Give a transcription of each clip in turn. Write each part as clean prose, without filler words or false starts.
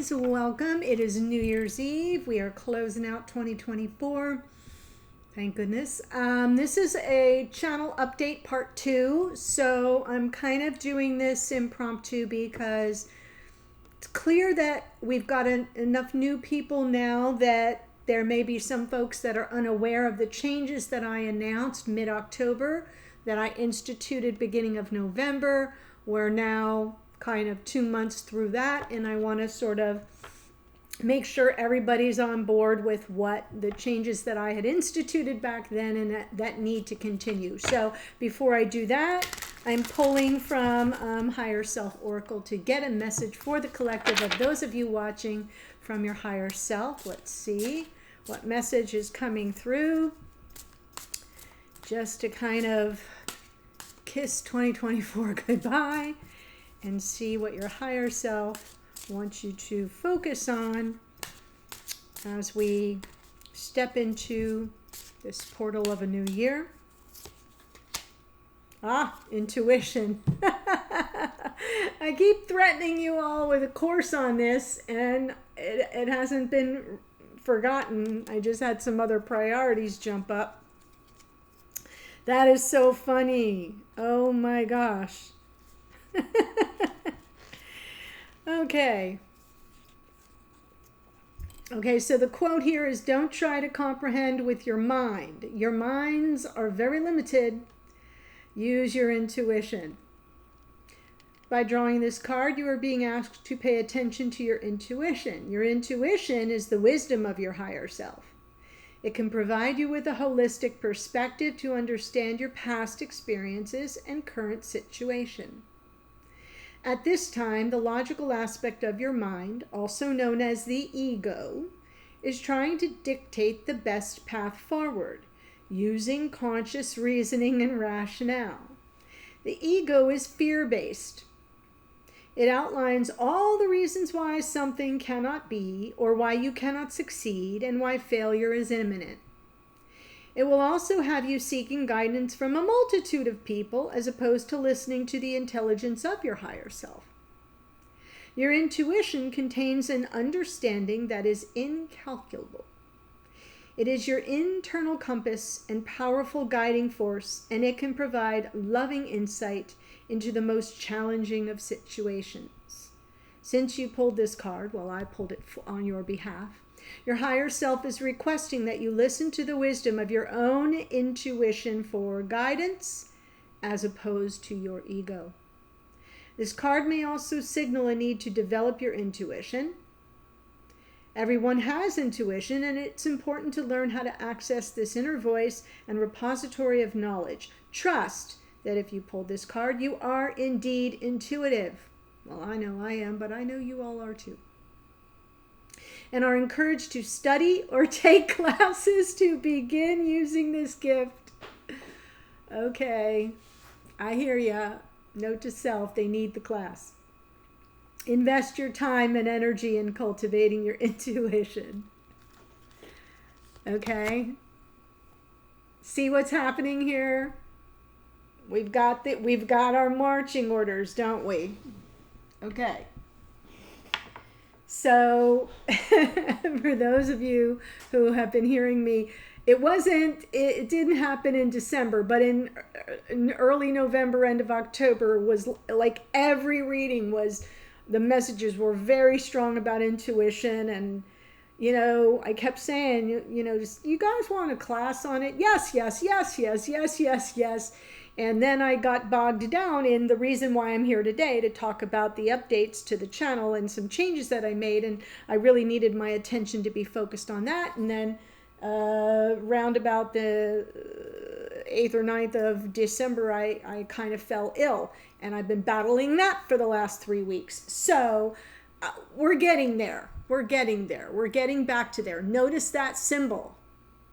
guys, welcome. It is New Year's Eve. We are closing out 2024. Thank goodness. This is a channel update part 2. So I'm kind of doing this impromptu because it's clear that we've got enough new people now that there may be some folks that are unaware of the changes that I announced mid-October, that I instituted beginning of November. We're now kind of 2 months through that, and I want to sort of make sure everybody's on board with what the changes that I had instituted back then and that need to continue. So before I do that, I'm pulling from Higher Self Oracle to get a message for the collective of those of you watching from your higher self. Let's see what message is coming through, just to kind of kiss 2024 goodbye and see what your higher self wants you to focus on as we step into this portal of a new year. Intuition. I keep threatening you all with a course on this, and it hasn't been forgotten. I just had some other priorities jump up. That is so funny. Oh my gosh. Okay, so the quote here is, don't try to comprehend with your mind. Your minds are very limited. Use your intuition. By drawing this card, you are being asked to pay attention to your intuition. Your intuition is the wisdom of your higher self. It can provide you with a holistic perspective to understand your past experiences and current situation. At this time, the logical aspect of your mind, also known as the ego, is trying to dictate the best path forward, using conscious reasoning and rationale. The ego is fear-based. It outlines all the reasons why something cannot be, or why you cannot succeed, and why failure is imminent. It will also have you seeking guidance from a multitude of people as opposed to listening to the intelligence of your higher self. Your intuition contains an understanding that is incalculable. It is your internal compass and powerful guiding force, and it can provide loving insight into the most challenging of situations. Since you pulled this card, well, I pulled it on your behalf, your higher self is requesting that you listen to the wisdom of your own intuition for guidance as opposed to your ego. This card may also signal a need to develop your intuition. Everyone has intuition, and it's important to learn how to access this inner voice and repository of knowledge. Trust that if you pulled this card, you are indeed intuitive. Well, I know I am, but I know you all are too. And are encouraged to study or take classes to begin using this gift. Okay, I hear ya. Note to self, they need the class. Invest your time and energy in cultivating your intuition. Okay? See what's happening here? We've got our marching orders, don't we? Okay. So, for those of you who have been hearing me, it didn't happen in December, but in early November, end of October, was like every reading was, the messages were very strong about intuition. And, I kept saying, just, you guys want a class on it? Yes, yes, yes, yes, yes, yes, yes. And then I got bogged down in the reason why I'm here today, to talk about the updates to the channel and some changes that I made. And I really needed my attention to be focused on that. And then round about the 8th or 9th of December, I kind of fell ill. And I've been battling that for the last 3 weeks. So we're getting there. We're getting there. We're getting back to there. Notice that symbol.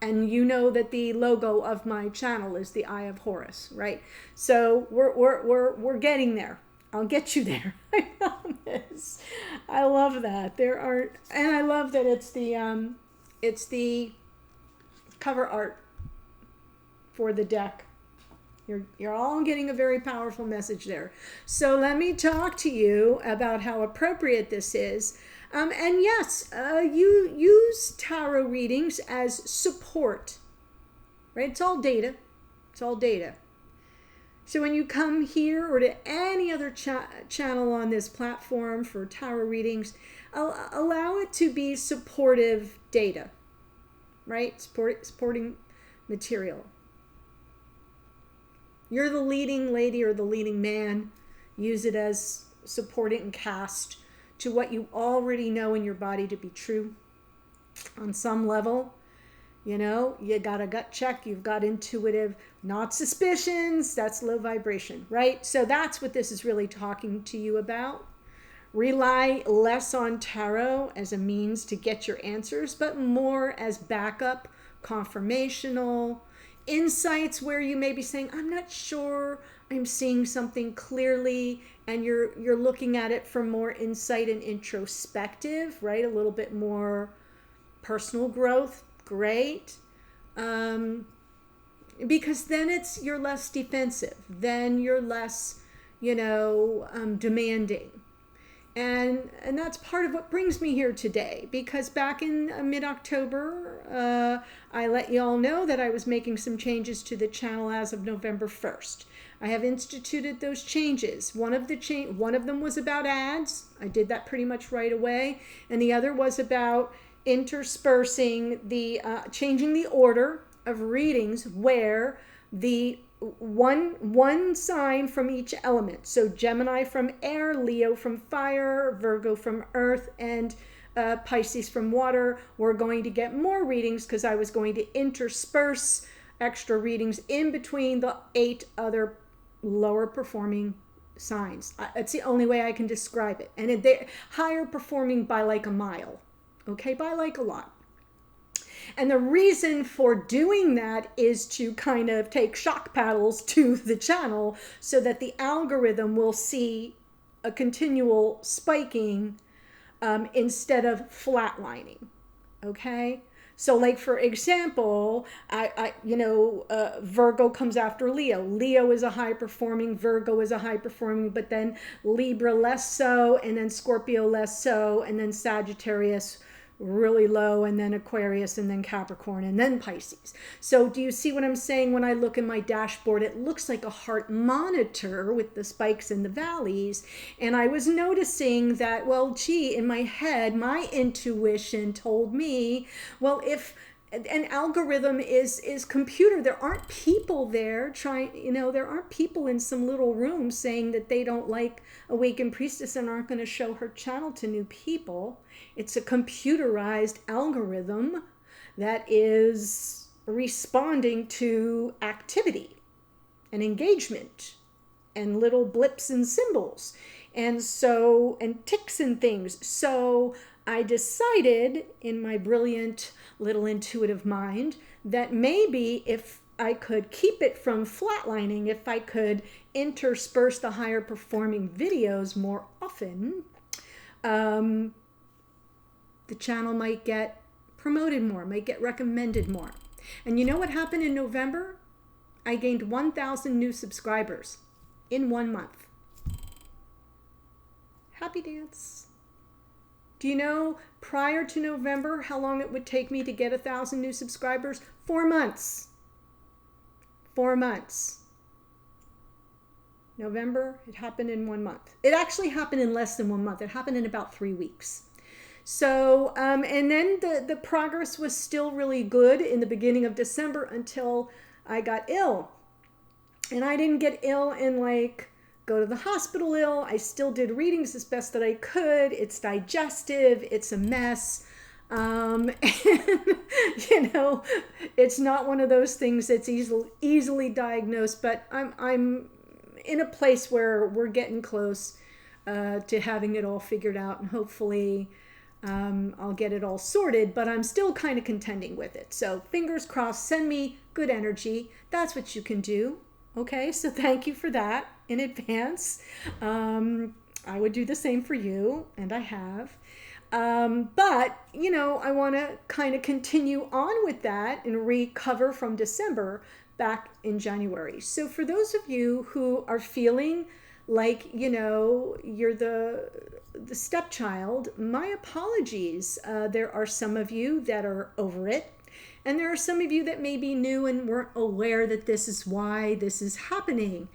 And you know that the logo of my channel is the Eye of Horus, right? So we're getting there. I'll get you there. I promise. I love that. And I love that it's the cover art for the deck. You're all getting a very powerful message there. So let me talk to you about how appropriate this is. And yes, you use tarot readings as support, right? It's all data. It's all data. So when you come here or to any other channel on this platform for tarot readings, allow it to be supportive data, right? Supporting material. You're the leading lady or the leading man. Use it as supporting cast to what you already know in your body to be true on some level. You know, you got a gut check, you've got intuitive, not suspicions, that's low vibration, right? So that's what this is really talking to you about. Rely less on tarot as a means to get your answers, but more as backup, confirmational, insights where you may be saying, I'm not sure I'm seeing something clearly, and you're looking at it from more insight and introspective, right? A little bit more personal growth. Great. Because then you're less defensive. Then you're less, demanding. And that's part of what brings me here today, because back in mid-October, I let you all know that I was making some changes to the channel as of November 1st. I have instituted those changes. One of them was about ads. I did that pretty much right away. And the other was about interspersing changing the order of readings where the one sign from each element. So Gemini from air, Leo from fire, Virgo from earth, and Pisces from water. We're going to get more readings because I was going to intersperse extra readings in between the 8 other lower performing signs. It's the only way I can describe it. And they're higher performing by like a mile. Okay, by like a lot. And the reason for doing that is to kind of take shock paddles to the channel so that the algorithm will see a continual spiking instead of flatlining. Okay? So like, for example, Virgo comes after Leo. Leo is a high performing, Virgo is a high performing, but then Libra less so, and then Scorpio less so, and then Sagittarius really low, and then Aquarius, and then Capricorn, and then Pisces. So do you see what I'm saying? When I look in my dashboard, it looks like a heart monitor with the spikes and the valleys. And I was noticing that, well, gee, in my head, my intuition told me, well, if an algorithm is computer, there aren't people there there aren't people in some little room saying that they don't like Awakened Priestess and aren't going to show her channel to new people. It's a computerized algorithm that is responding to activity and engagement and little blips and symbols and ticks and things. So I decided in my brilliant little intuitive mind that maybe if I could keep it from flatlining, if I could intersperse the higher performing videos more often, the channel might get promoted more, might get recommended more. And you know what happened in November? I gained 1,000 new subscribers in 1 month. Happy dance. Do you know prior to November how long it would take me to get 1,000 new subscribers? 4 months. 4 months. November, it happened in 1 month. It actually happened in less than 1 month. It happened in about 3 weeks. So, and then the progress was still really good in the beginning of December until I got ill. And I didn't get ill in go to the hospital ill. I still did readings as best that I could. It's digestive. It's a mess. And, it's not one of those things that's easily diagnosed, but I'm in a place where we're getting close to having it all figured out, and hopefully I'll get it all sorted, but I'm still kind of contending with it. So fingers crossed, send me good energy. That's what you can do. Okay, so thank you for that in advance. I would do the same for you, and I have. But, I want to kind of continue on with that and recover from December back in January. So for those of you who are feeling like, you're the stepchild, my apologies. There are some of you that are over it. And there are some of you that may be new and weren't aware that this is why this is happening.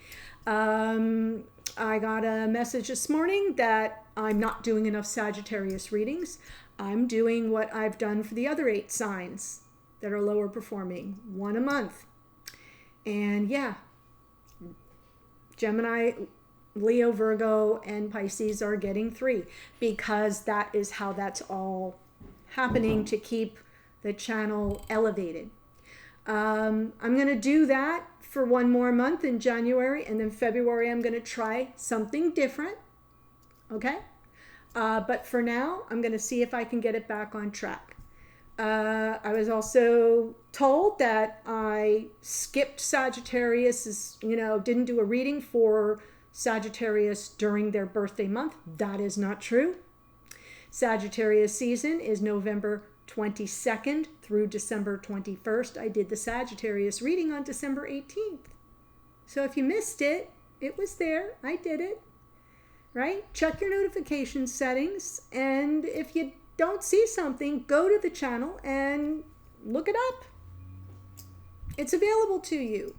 I got a message this morning that I'm not doing enough Sagittarius readings. I'm doing what I've done for the other 8 signs that are lower performing, 1 a month. And yeah, Gemini, Leo, Virgo, and Pisces are getting 3 because that is how that's all happening to keep the channel elevated. I'm going to do that for 1 more month in January, and then February I'm going to try something different. Okay? But for now, I'm going to see if I can get it back on track. I was also told that I skipped Sagittarius, didn't do a reading for Sagittarius during their birthday month. That is not true. Sagittarius season is November 22nd through December 21st. I did the Sagittarius reading on December 18th. So if you missed it, it was there. I did it. Right? Check your notification settings, and if you don't see something, go to the channel and look it up. It's available to you.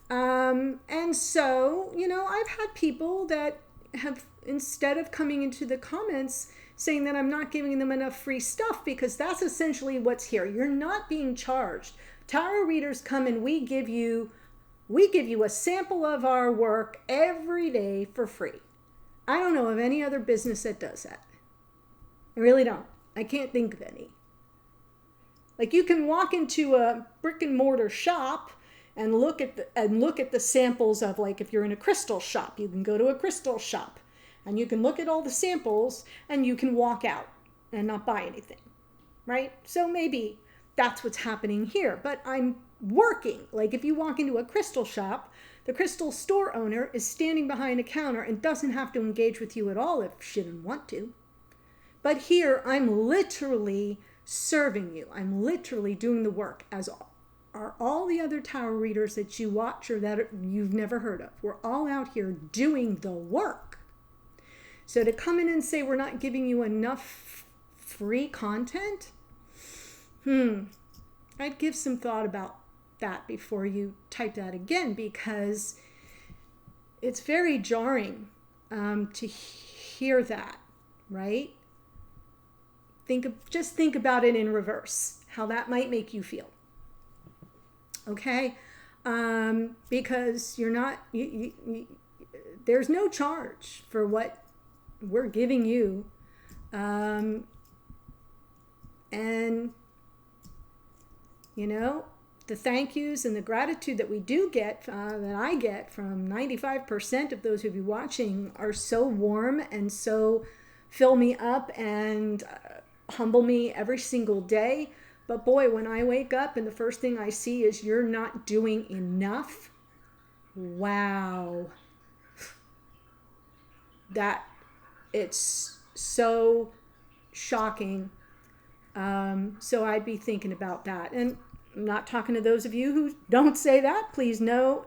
And so, I've had people that have, instead of coming into the comments saying that I'm not giving them enough free stuff, because that's essentially what's here. You're not being charged. Tarot readers come and we give you a sample of our work every day for free. I don't know of any other business that does that. I really don't. I can't think of any. Like, you can walk into a brick and mortar shop and look at the samples of, like, if you're in a crystal shop, you can go to a crystal shop and you can look at all the samples and you can walk out and not buy anything, right? So maybe that's what's happening here. But I'm working. Like, if you walk into a crystal shop, the crystal store owner is standing behind a counter and doesn't have to engage with you at all if she didn't want to. But here, I'm literally serving you. I'm literally doing the work, as are all the other tarot readers that you watch or that you've never heard of. We're all out here doing the work. So to come in and say we're not giving you enough free content, I'd give some thought about that before you type that again, because it's very jarring to hear that, right? Just think about it in reverse, how that might make you feel. Okay? Because you're not, there's no charge for what we're giving you. And, the thank yous and the gratitude that we do get, that I get from 95% of those who be watching, are so warm and so fill me up and humble me every single day. But boy, when I wake up and the first thing I see is you're not doing enough, wow. That, it's so shocking. So I'd be thinking about that. And I'm not talking to those of you who don't say that. Please know,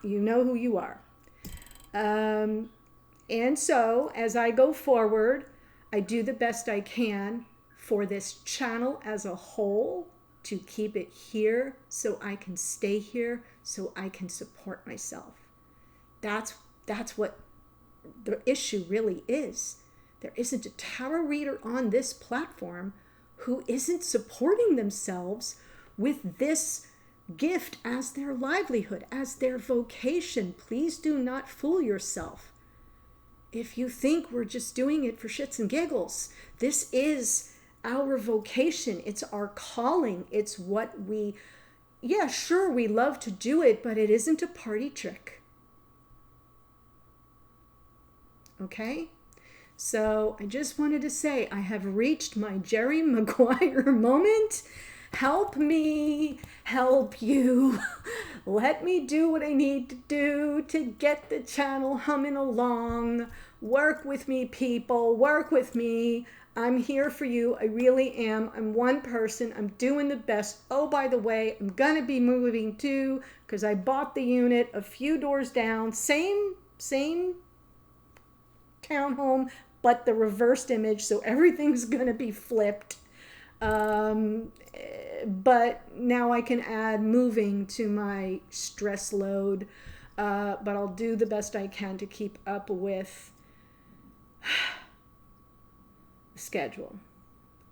you know who you are. And so as I go forward, I do the best I can for this channel as a whole to keep it here so I can stay here, so I can support myself. That's what the issue really is. There isn't a tarot reader on this platform who isn't supporting themselves with this gift as their livelihood, as their vocation. Please do not fool yourself. If you think we're just doing it for shits and giggles, this is our vocation. It's our calling. It's what we, sure, we love to do it, but it isn't a party trick. Okay? So I just wanted to say I have reached my Jerry Maguire moment. Help me help you. Let me do what I need to do to get the channel humming along. Work with me, people. Work with me. I'm here for you. I really am. I'm one person. I'm doing the best. Oh, by the way, I'm going to be moving too because I bought the unit a few doors down. Same townhome, but the reversed image. So everything's going to be flipped. But now I can add moving to my stress load. But I'll do the best I can to keep up with the schedule.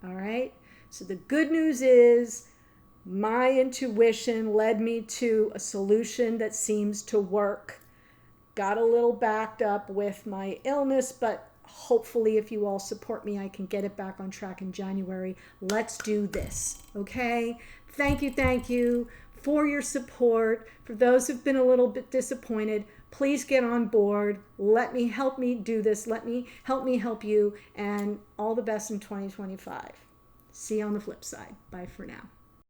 All right. So the good news is my intuition led me to a solution that seems to work. Got a little backed up with my illness, but hopefully if you all support me, I can get it back on track in January. Let's do this. Okay. Thank you for your support. For those who've been a little bit disappointed, please get on board. Help me do this. Let me help you. And all the best in 2025. See you on the flip side. Bye for now.